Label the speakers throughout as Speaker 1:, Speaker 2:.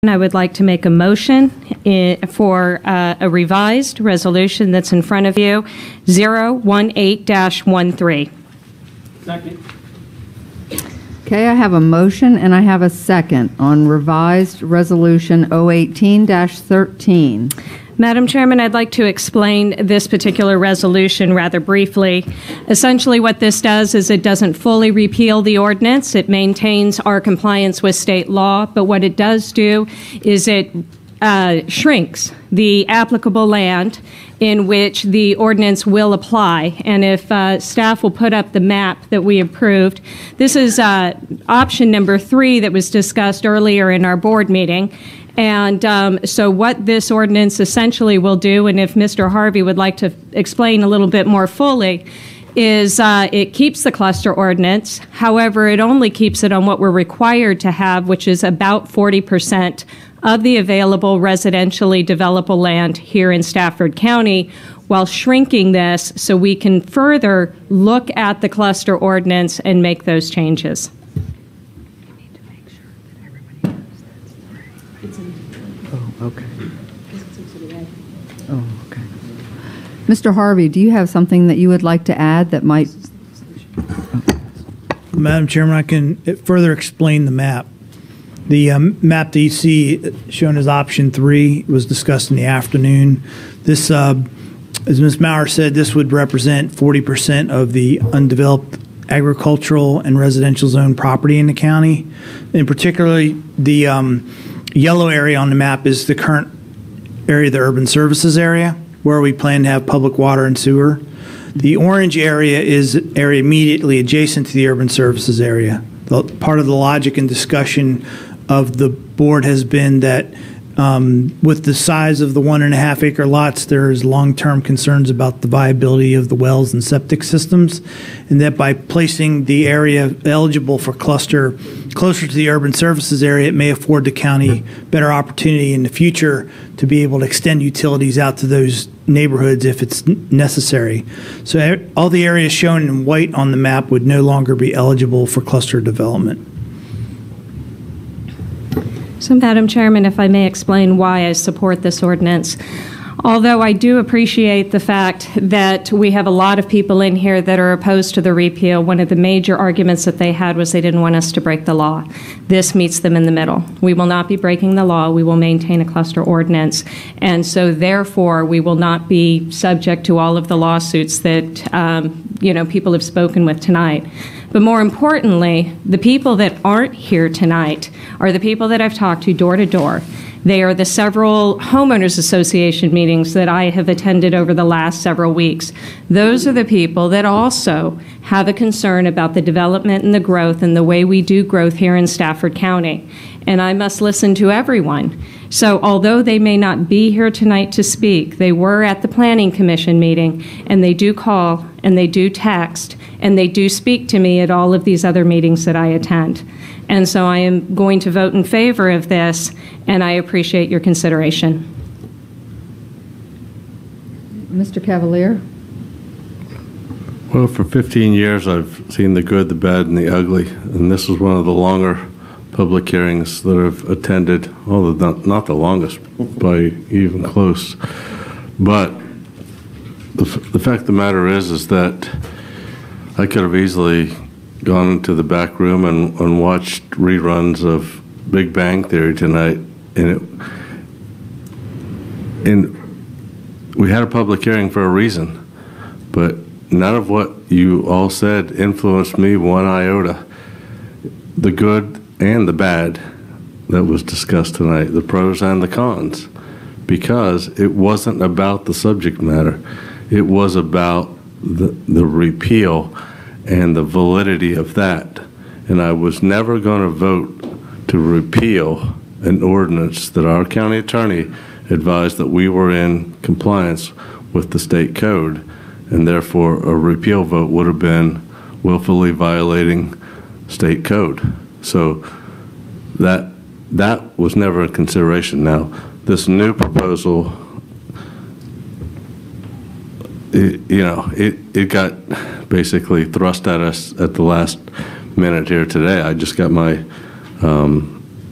Speaker 1: I would like to make a motion for a revised resolution that's in front of you, 018-13.
Speaker 2: Second.
Speaker 3: Okay, I have a motion and I have a second on revised resolution 018-13.
Speaker 1: Madam Chairman, I'd like to explain this particular resolution rather briefly. Essentially, what this does is it doesn't fully repeal the ordinance. It maintains our compliance with state law, but what it does do is it shrinks the applicable land in which the ordinance will apply. And if staff will put up the map that we approved, this is option number 3 that was discussed earlier in our board meeting. And so what this ordinance essentially will do, and if Mr. Harvey would like to explain a little bit more fully, is it keeps the cluster ordinance. However, it only keeps it on what we're required to have, which is about 40% of the available residentially developable land here in Stafford County, while shrinking this so we can further look at the cluster ordinance and make those changes.
Speaker 3: Okay. Oh, okay. Mr. Harvey, do you have something that you would like to add that might?
Speaker 2: Madam Chairman, I can further explain the map. The map that you see shown as option 3 was discussed in the afternoon. This, as Ms. Maurer said, this would represent 40% of the undeveloped agricultural and residential zone property in the county. And particularly the yellow area on the map is the current area, the urban services area, where we plan to have public water and sewer. The orange area is an area immediately adjacent to the urban services area. Part of the logic and discussion of the board has been that with the size of the 1.5 acre lots, there's long-term concerns about the viability of the wells and septic systems, and that by placing the area eligible for cluster closer to the urban services area, it may afford the county better opportunity in the future to be able to extend utilities out to those neighborhoods if it's necessary. So all the areas shown in white on the map would no longer be eligible for cluster development.
Speaker 1: So, Madam Chairman, if I may explain why I support this ordinance. Although I do appreciate the fact that we have a lot of people in here that are opposed to the repeal, one of the major arguments that they had was they didn't want us to break the law. This meets them in the middle. We will not be breaking the law. We will maintain a cluster ordinance. And so, therefore, we will not be subject to all of the lawsuits that, people have spoken with tonight. But more importantly, the people that aren't here tonight are the people that I've talked to door to door. They are the several homeowners association meetings that I have attended over the last several weeks. Those are the people that also have a concern about the development and the growth and the way we do growth here in Stafford County. And I must listen to everyone. So although they may not be here tonight to speak, they were at the Planning Commission meeting, and they do call and they do text and they do speak to me at all of these other meetings that I attend. And so I am going to vote in favor of this, and I appreciate your consideration.
Speaker 3: Mr. Cavalier?
Speaker 4: Well, for 15 years, I've seen the good, the bad, and the ugly, and this is one of the longer public hearings that I've attended, although not the longest by even close. But the fact of the matter is that I could have easily gone into the back room and watched reruns of Big Bang Theory tonight, and we had a public hearing for a reason, but none of what you all said influenced me one iota. The good and the bad that was discussed tonight, the pros and the cons, because it wasn't about the subject matter. It was about the repeal and the validity of that. And I was never going to vote to repeal an ordinance that our county attorney advised that we were in compliance with the state code, and therefore a repeal vote would have been willfully violating state code. So that was never a consideration. Now, this new proposal, it got basically thrust at us at the last minute here today. I just got my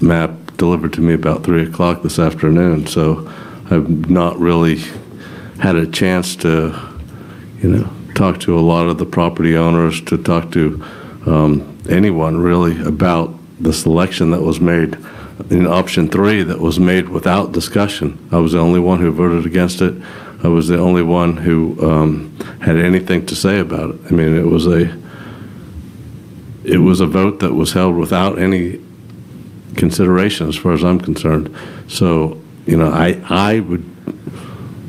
Speaker 4: map delivered to me about 3 o'clock this afternoon, so I've not really had a chance to, talk to a lot of the property owners, to talk to anyone really about the selection that was made in option 3 that was made without discussion. I was the only one who voted against it. I was the only one who had anything to say about it. I mean, it was a vote that was held without any consideration as far as I'm concerned. So,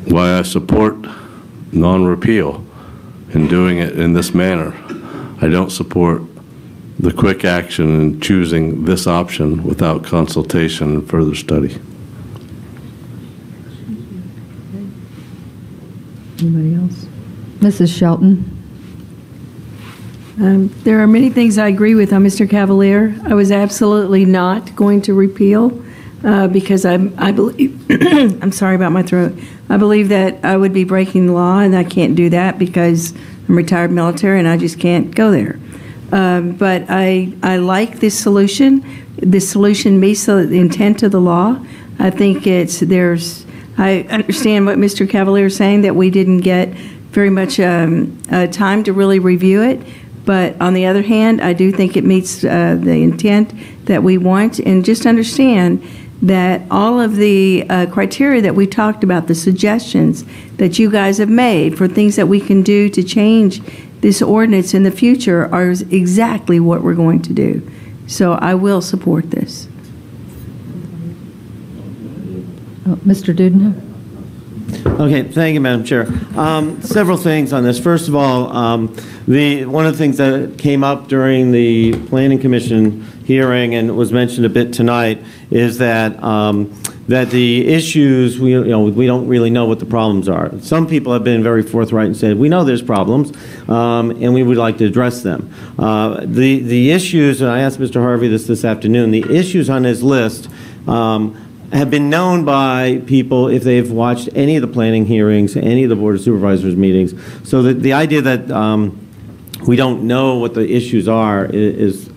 Speaker 4: why I support non-repeal and doing it in this manner. I don't support the quick action in choosing this option without consultation and further study.
Speaker 3: Anybody else? Mrs. Shelton?
Speaker 5: There are many things I agree with on Mr. Cavalier. I was absolutely not going to repeal because I believe, I'm sorry about my throat, I believe that I would be breaking the law, and I can't do that because I'm retired military and I just can't go there. But I like this solution. This solution meets the intent of the law. I think I understand what Mr. Cavalier is saying, that we didn't get very much time to really review it. But on the other hand, I do think it meets the intent that we want. And just understand that all of the criteria that we talked about, the suggestions that you guys have made for things that we can do to change this ordinance in the future are exactly what we're going to do. So I will support this.
Speaker 3: Mr. Dudenhoff?
Speaker 6: Okay, thank you, Madam Chair. Several things on this. First of all, one of the things that came up during the Planning Commission hearing and was mentioned a bit tonight is that that the issues, we don't really know what the problems are. Some people have been very forthright and said, we know there's problems, and we would like to address them. The issues, and I asked Mr. Harvey this afternoon, the issues on his list have been known by people if they've watched any of the planning hearings, any of the Board of Supervisors meetings. So the idea that we don't know what the issues are is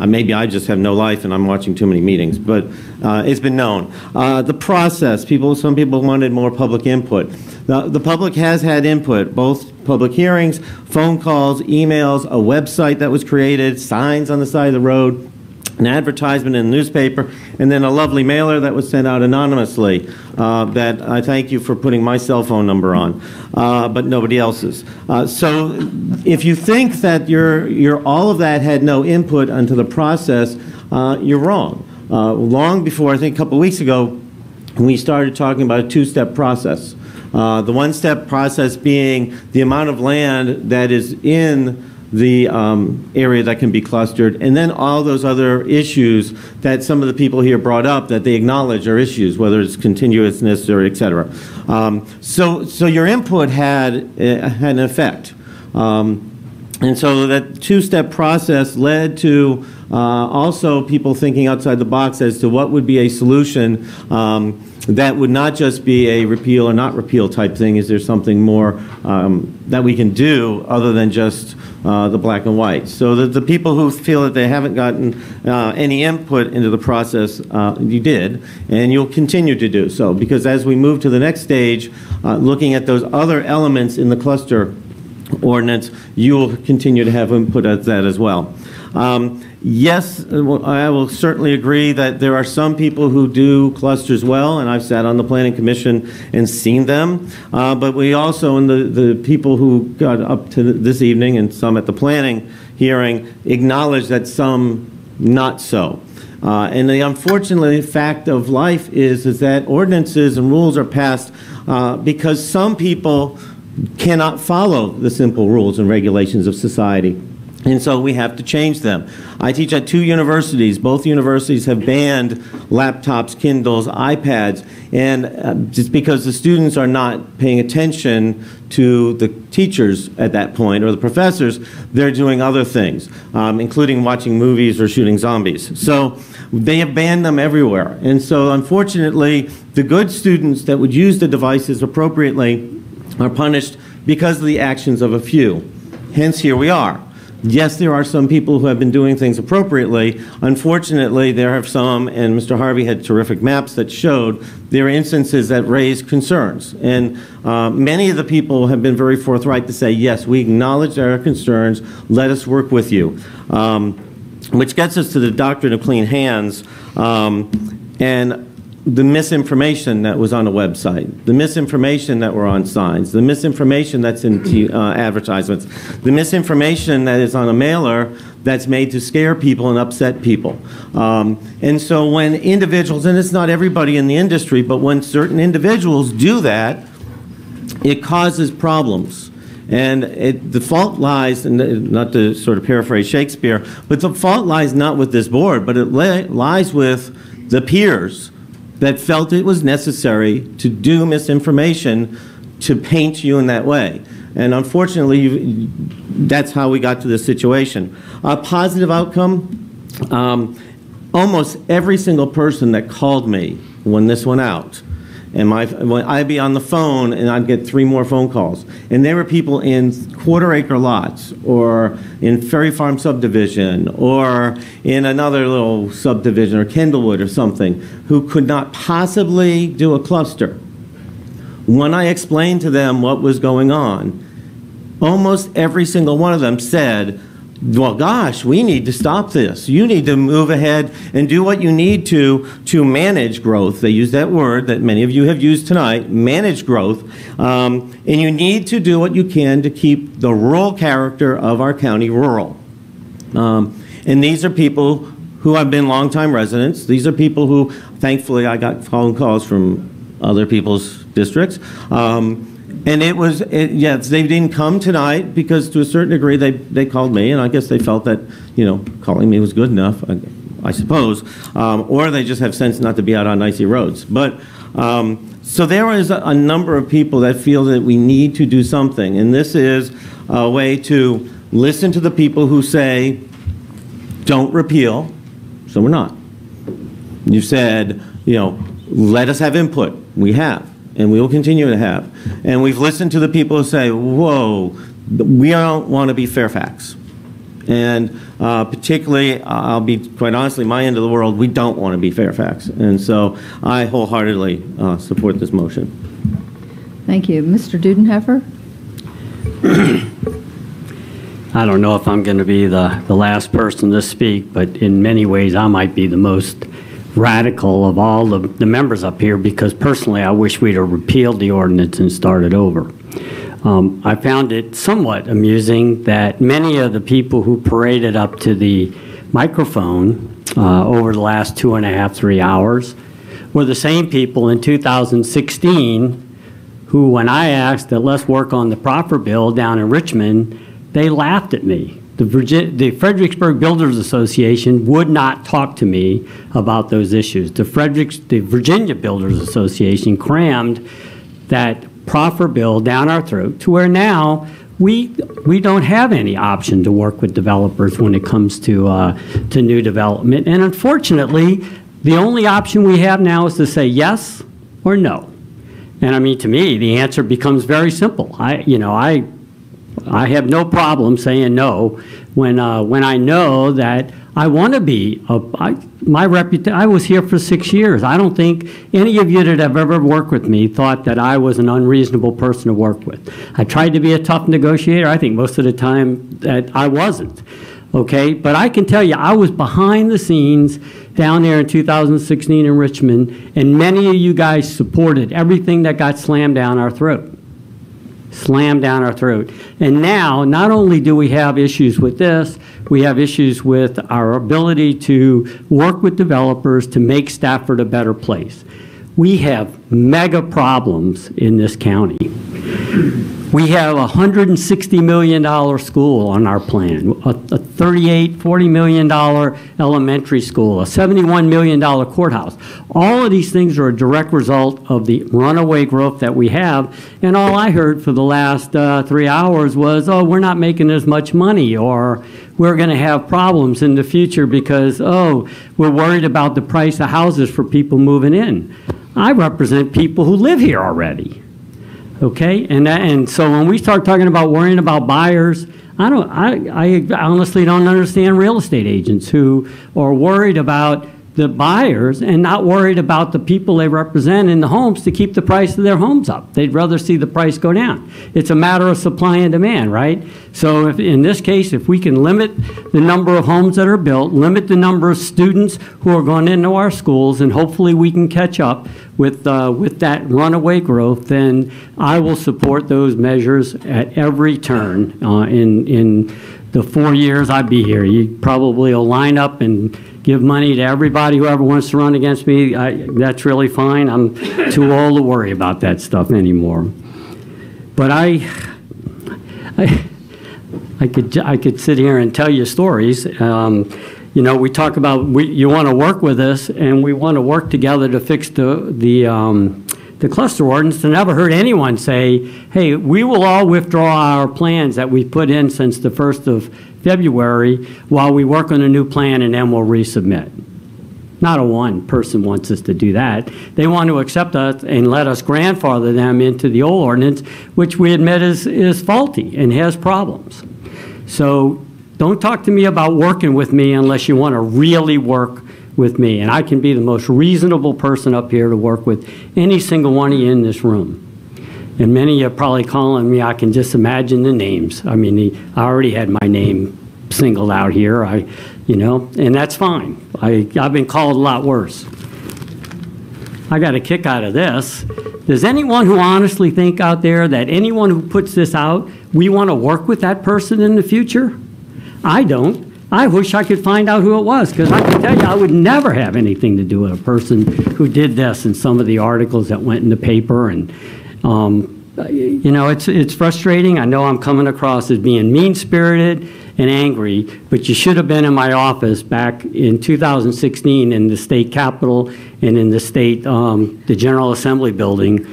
Speaker 6: maybe I just have no life and I'm watching too many meetings, but it's been known. The process, some people wanted more public input. The public has had input, both public hearings, phone calls, emails, a website that was created, signs on the side of the road, an advertisement in the newspaper, and then a lovely mailer that was sent out anonymously that I thank you for putting my cell phone number on, but nobody else's. So if you think that all of that had no input into the process, you're wrong. Long before, I think a couple of weeks ago, we started talking about a two-step process. The one-step process being the amount of land that is in the area that can be clustered, and then all those other issues that some of the people here brought up that they acknowledge are issues, whether it's continuousness or et cetera. So your input had an effect. And so that two-step process led to also people thinking outside the box as to what would be a solution that would not just be a repeal or not repeal type thing. Is there something more that we can do other than just the black and white? So the people who feel that they haven't gotten any input into the process, you did, and you'll continue to do so, because as we move to the next stage, looking at those other elements in the cluster ordinance, you will continue to have input at that as well. Yes, I will certainly agree that there are some people who do clusters well, and I've sat on the Planning Commission and seen them, but we also, and the people who got up to this evening and some at the planning hearing, acknowledge that some not so. And the unfortunate fact of life is that ordinances and rules are passed because some people cannot follow the simple rules and regulations of society. And so we have to change them. I teach at 2 universities. Both universities have banned laptops, Kindles, iPads, and just because the students are not paying attention to the teachers at that point, or the professors, they're doing other things, including watching movies or shooting zombies. So they have banned them everywhere. And so unfortunately, the good students that would use the devices appropriately are punished because of the actions of a few. Hence, here we are. Yes, there are some people who have been doing things appropriately. Unfortunately, there are some, and Mr. Harvey had terrific maps that showed there are instances that raise concerns. And many of the people have been very forthright to say, yes, we acknowledge our concerns, let us work with you. Which gets us to the doctrine of clean hands and the misinformation that was on the website, the misinformation that were on signs, the misinformation that's in advertisements, the misinformation that is on a mailer that's made to scare people and upset people. And so when individuals, and it's not everybody in the industry, but when certain individuals do that, it causes problems. And the fault lies, and not to sort of paraphrase Shakespeare, but the fault lies not with this board, but it lies with the peers that felt it was necessary to do misinformation to paint you in that way. And unfortunately, that's how we got to this situation. A positive outcome, almost every single person that called me when this went out, and when I'd be on the phone and I'd get 3 more phone calls. And there were people in quarter-acre lots or in Ferry Farm subdivision or in another little subdivision or Kendallwood or something who could not possibly do a cluster. When I explained to them what was going on, almost every single one of them said, well, gosh, we need to stop this. You need to move ahead and do what you need to manage growth. They use that word that many of you have used tonight, manage growth. And you need to do what you can to keep the rural character of our county rural. And these are people who have been longtime residents. These are people who, thankfully, I got phone calls from other people's districts. And yes, they didn't come tonight because to a certain degree they called me, and I guess they felt that, calling me was good enough, I suppose, or they just have sense not to be out on icy roads. But so there is a number of people that feel that we need to do something, and this is a way to listen to the people who say, don't repeal, so we're not. You said, let us have input. We have. And we will continue to have. And we've listened to the people who say, whoa, we don't want to be Fairfax. And particularly, I'll be quite honestly, my end of the world, we don't want to be Fairfax. And so I wholeheartedly support this motion.
Speaker 3: Thank you. Mr. Dudenheffer?
Speaker 7: I don't know if I'm going to be the last person to speak, but in many ways I might be the most radical of all the members up here, because personally I wish we'd have repealed the ordinance and started over. I found it somewhat amusing that many of the people who paraded up to the microphone over the last 2.5, 3 hours were the same people in 2016 who, when I asked that let's work on the proffer bill down in Richmond, they laughed at me. The Fredericksburg Builders Association would not talk to me about those issues. The Virginia Builders Association crammed that proffer bill down our throat to where now we don't have any option to work with developers when it comes to new development. And unfortunately, the only option we have now is to say yes or no. And I mean, to me, the answer becomes very simple. I have no problem saying no when I know that I want to be. I was here for 6 years. I don't think any of you that have ever worked with me thought that I was an unreasonable person to work with. I tried to be a tough negotiator. I think most of the time that I wasn't. Okay, but I can tell you, I was behind the scenes down there in 2016 in Richmond, and many of you guys supported everything that got slammed down our throat. Slammed down our throat. And now, not only do we have issues with this, we have issues with our ability to work with developers to make Stafford a better place. We have mega problems in this county. We have a $160 million school on our plan, a $40 million elementary school, a $71 million courthouse. All of these things are a direct result of the runaway growth that we have. And all I heard for the last 3 hours was, oh, we're not making as much money, or we're going to have problems in the future because, oh, we're worried about the price of houses for people moving in. I represent people who live here already. Okay, and so when we start talking about worrying about buyers, I honestly don't understand real estate agents who are worried about the buyers and not worried about the people they represent in the homes to keep the price of their homes up. They'd rather see the price go down. It's a matter of supply and demand, right? So if, in this case, if we can limit the number of homes that are built, limit the number of students who are going into our schools, and hopefully we can catch up with that runaway growth, then I will support those measures at every turn. In the 4 years I'd be here, you probably will line up and give money to everybody, whoever wants to run against me. That's really fine. I'm too old to worry about that stuff anymore. But I could sit here and tell you stories. You know, we talk about you want to work with us, and we want to work together to fix the cluster ordinance. I never heard anyone say, hey, we will all withdraw our plans that we put in since the 1st of February while we work on a new plan, and then we'll resubmit. Not a one person wants us to do that. They want to accept us and let us grandfather them into the old ordinance, which we admit is faulty and has problems. So don't talk to me about working with me unless you want to really work with me. And I can be the most reasonable person up here to work with any single one of you in this room. And many of you are probably calling me, I can just imagine the names. I mean, I already had my name singled out here, you know, and that's fine. I've been called a lot worse. I got a kick out of this. Does anyone who honestly think out there that anyone who puts this out, we want to work with that person in the future? I don't. I wish I could find out who it was, because I can tell you I would never have anything to do with a person who did this in some of the articles that went in the paper. And you know, it's frustrating. I know I'm coming across as being mean-spirited and angry, but you should have been in my office back in 2016 in the state capitol and in the state, the General Assembly building,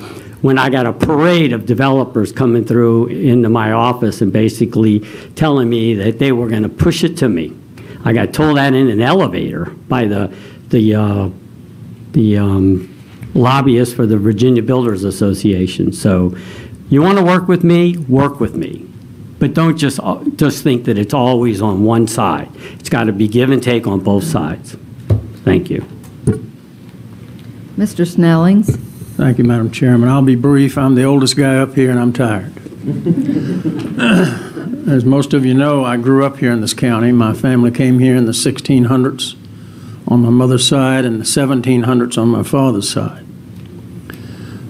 Speaker 7: when I got a parade of developers coming through into my office and basically telling me that they were going to push it to me. I got told that in an elevator by the lobbyist for the Virginia Builders Association. So you want to work with me, but don't just think that it's always on one side. It's got to be give and take on both sides. Thank you.
Speaker 3: Mr. Snellings.
Speaker 8: Thank you, Madam Chairman. I'll be brief. I'm the oldest guy up here, and I'm tired. As most of you know, I grew up here in this county. My family came here in the 1600s on my mother's side and the 1700s on my father's side.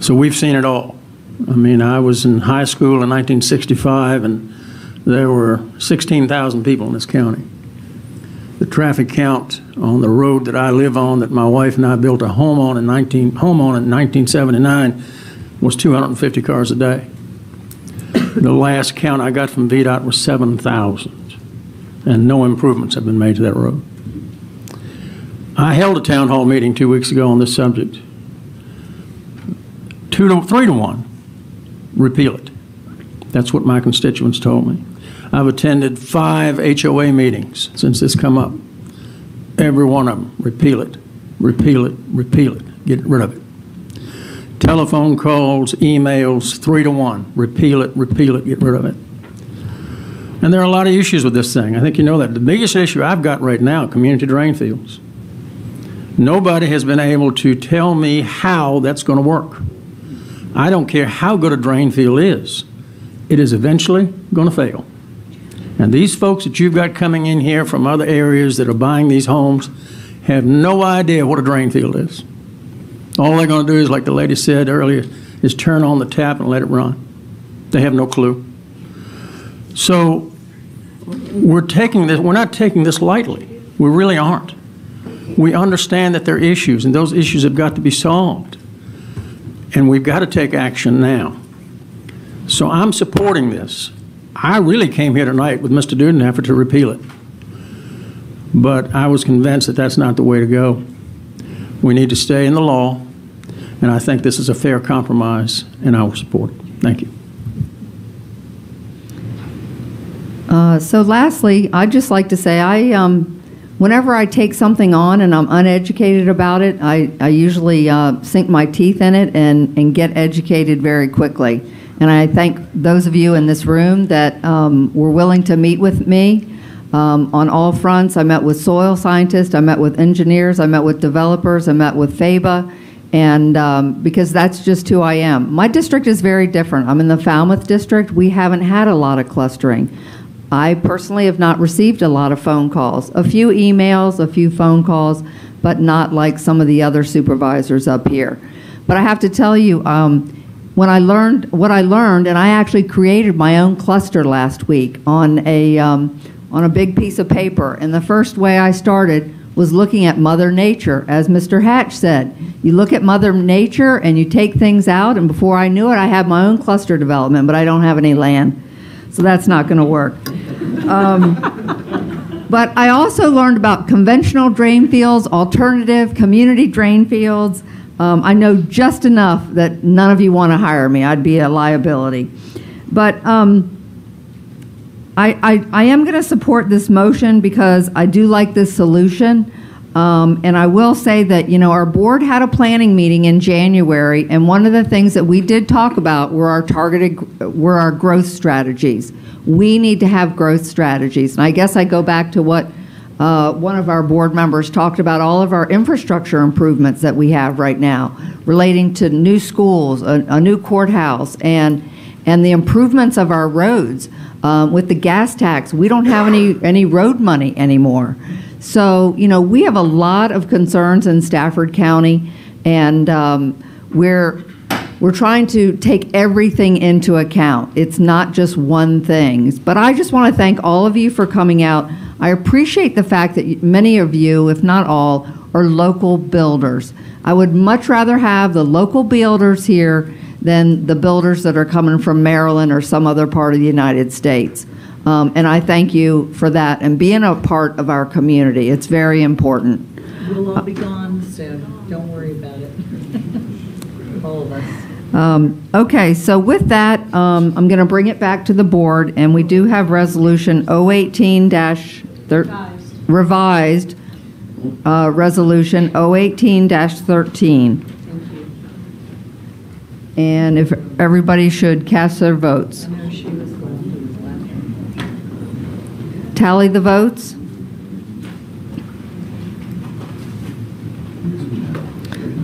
Speaker 8: So we've seen it all. I mean, I was in high school in 1965, and there were 16,000 people in this county. The traffic count on the road that I live on, that my wife and I built a home on in 1979, was 250 cars a day. The last count I got from VDOT was 7,000, and no improvements have been made to that road. I held a town hall meeting 2 weeks ago on this subject. 3 to 1, repeal it. That's what my constituents told me. I've attended 5 HOA meetings since this come up. Every one of them, repeal it, repeal it, repeal it, get rid of it. Telephone calls, emails, 3 to 1, repeal it, get rid of it. And there are a lot of issues with this thing. I think you know that. The biggest issue I've got right now, community drain fields. Nobody has been able to tell me how that's going to work. I don't care how good a drain field is. It is eventually going to fail. And these folks that you've got coming in here from other areas that are buying these homes have no idea what a drain field is. All they're going to do is, like the lady said earlier, is turn on the tap and let it run. They have no clue. So we're not taking this lightly. We really aren't. We understand that there are issues, and those issues have got to be solved. And we've got to take action now. So I'm supporting this. I really came here tonight with Mr. Dudenhofer to repeal it. But I was convinced that that's not the way to go. We need to stay in the law, and I think this is a fair compromise, and I will support it. Thank you.
Speaker 3: So lastly, I'd just like to say whenever I take something on and I'm uneducated about it, I usually sink my teeth in it and get educated very quickly. And I thank those of you in this room that were willing to meet with me on all fronts. I met with soil scientists, I met with engineers, I met with developers, I met with FABA, and because that's just who I am. My district is very different. I'm in the Falmouth district. We haven't had a lot of clustering. I personally have not received a lot of phone calls. A few emails, a few phone calls, but not like some of the other supervisors up here. But I have to tell you, when I learned what I learned, and I actually created my own cluster last week on a big piece of paper. And the first way I started was looking at Mother Nature. As Mr. Hatch said, you look at Mother Nature and you take things out, and before I knew it, I had my own cluster development, but I don't have any land. So that's not going to work. But I also learned about conventional drain fields, alternative community drain fields. I know just enough that none of you want to hire me. I'd be a liability. But I am going to support this motion because I do like this solution. And I will say that, you know, our board had a planning meeting in January, and one of the things that we did talk about were our growth strategies. We need to have growth strategies. And I guess I go back to what one of our board members talked about, all of our infrastructure improvements that we have right now relating to new schools, a new courthouse, and the improvements of our roads. With the gas tax, we don't have any road money anymore. So, you know, we have a lot of concerns in Stafford County, and we're trying to take everything into account. It's not just one thing. But I just want to thank all of you for coming out. I appreciate the fact that many of you, if not all, are local builders. I would much rather have the local builders here than the builders that are coming from Maryland or some other part of the United States. And I thank you for that and being a part of our community. It's very important.
Speaker 9: We'll all be gone soon. Don't worry about it. All of us.
Speaker 3: Okay, so with that, I'm going to bring it back to the board, and we do have resolution 018-revised resolution 018-13. And if everybody should cast their votes. Tally the votes.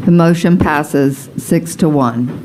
Speaker 3: The motion passes 6-1.